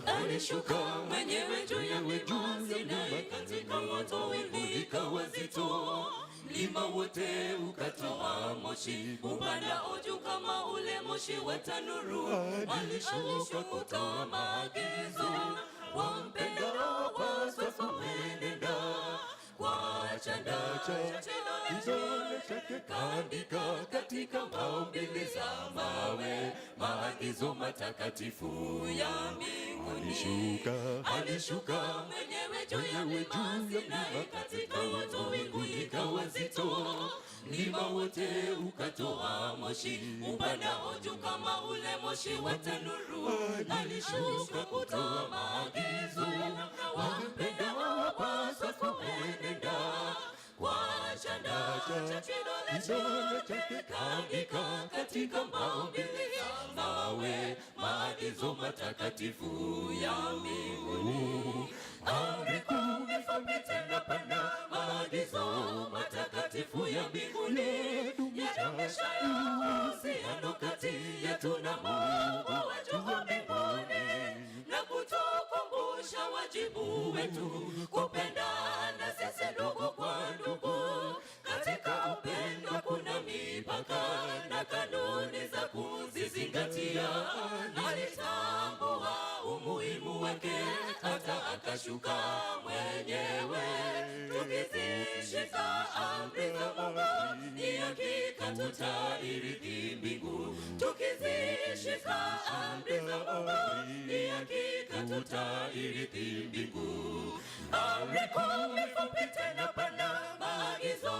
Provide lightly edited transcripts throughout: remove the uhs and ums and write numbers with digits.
alishuka mwenyewe juu ya mlima Sinai, katika moto wingu likawa zito, mlima wote ukatoa moshi, upandao juu kama ule moshi wa tanuru. Alishuka kutoa maagizo, wampendao wapaswa kuenenda kwa chanda kidole chake kaandika katika maumbile za mawe, maagizo matakatifu ya mbinguni. Alishuka mwenyewe juu ya mlima Sinai, katika moto wingu likawa zito, mlima wote ukatoa moshi, upandao juu kama ule moshi wa tanuru. Alishuka kutoa maagizo, wampendao wapaswa kuenenda kwa chanda kidole chake kaandika katika maumbile ya mawe, maagizo matakatifu ya mbinguni. Amri kumi fupi tena pana, maagizo matakatifu ya mbinguni, yadumishayo uhusiano kati yetu na Mungu wetu wa mbinguni, na kutukumbusha wajibu wetu kupendana sisi ndugu kwa ndugu. Katika upendo kuna mipaka na kanuni za kuzizingatia. Alitambua umuhimu wake hata akashuka mwenyewe. Tukizishika amri za Mungu, ni hakika tutairithi mbingu. Tukizishika amri za Mungu, ni hakika tutairithi mbingu. Amri kumi fupi tena pana, maagizo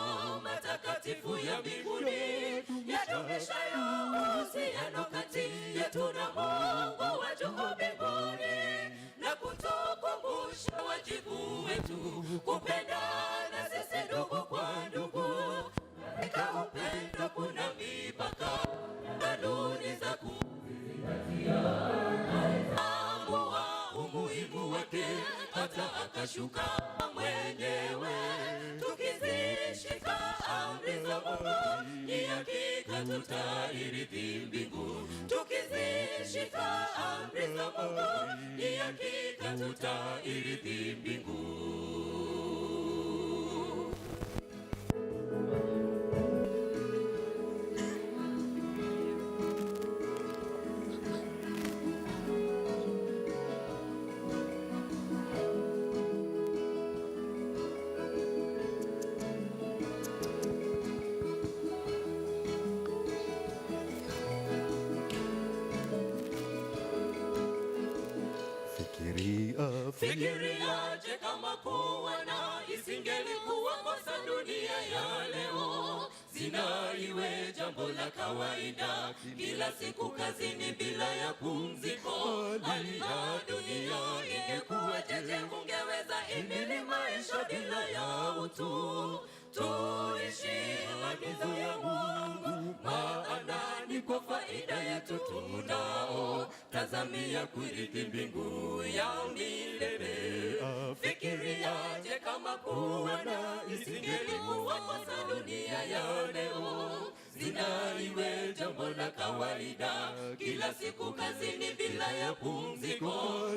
matakatifu ya mbinguni, yadumishayo uhusiano kati yetu na Mungu wetu mbinguni, na kutukumbusha wajibu wetu kupendana sisi ndugu kwa ndugu. Katika upendo kuna mipaka, kanuni za kuzingatia. Alitambua umuhimu wake hata akashuka mwenyewe. Tukizishika amri za Mungu, ni hakika tutairithi mbingu. Tukizishika amri za Mungu, ni hakika tutairithi mbingu. Fikiriaje kama kuwa na isingelikuwa kosa dunia ya leo? Zina iwe jambo la kawaida, kila siku kazini bila ya pumziko. Hali ya dunia ingekuwa jeje, ungeweza himili maisha bila ya utu. Tuishi maagizo ya Mungu, maana ni kwa faida yetu tunao tazamia kurithi mbingu ya milele. Fikiriaje kama kuwa na isingelikuwa kosa dunia ya leo? Zina iwe jambo la kawaida, kila siku kazini bila ya pumziko.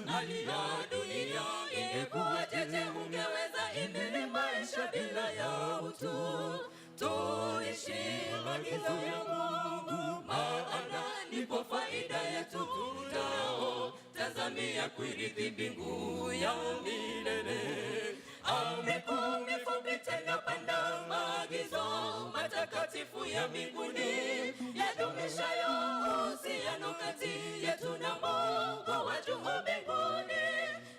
Hali ya dunia ingekuwa jeje, ungeweza himili maisha bila ya utu. Tuishi maagizo ya Mungu, maana ni kwa faida yetu tunao tazamia kurithi mbingu ya milele. Amri kumi fupi tena pana, maagizo matakatifu ya mbinguni, yadumishayo uhusiano kati yetu na Mungu wetu mbinguni,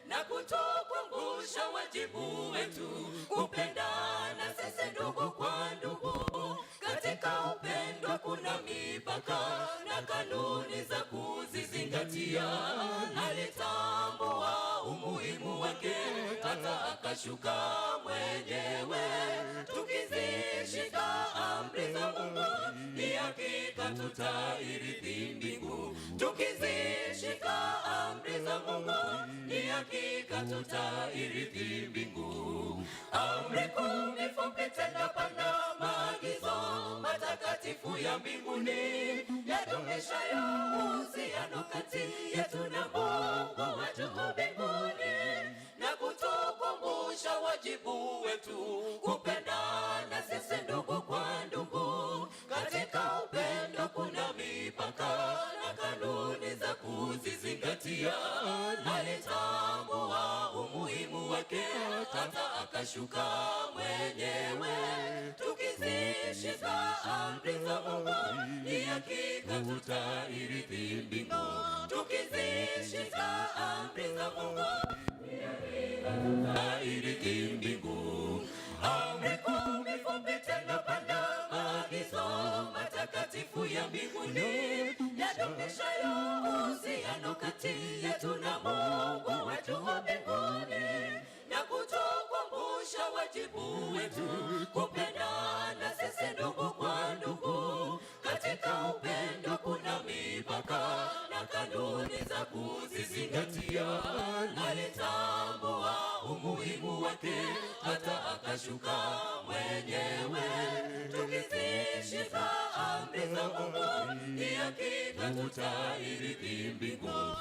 na kutukumbusha wajibu wetu kupendana sisi ndugu kwa ndugu. Katika upendo kuna mipaka na kanuni za kuzizingatia. Alitambua umuhimu wake hata akashuka mwenyewe. Tukizishika amri za Mungu, ni hakika tutairithi mbingu. Tukizishika amri za Mungu, ni hakika tutairithi mbingu. Amri kumi fupi tena pana, maagizo matakatifu ya mbinguni, yadumishayo uhusiano kati yetu na Mungu kutuzingatia. Alitambua umuhimu wake hata akashuka mwenyewe. Tukizishika amri za Mungu ni hakika tutairithi mbingu. Tukizishika amri za Mungu ni hakika tutairithi mbingu. Amri kumi fupi tena pana, maagizo matakatifu ya mbinguni yadumishayo uhusiano kati yetu na Mungu wetu wa mbinguni, na kutukumbusha wajibu wetu kupendana sisi ndugu kwa ndugu. Katika upendo kuna mipaka na kanuni za kuzizingatia. Alitambua umuhimu wake hata akashuka mwenyewe. Tukizishika amri za Mungu ni hakika tutairithi mbingu.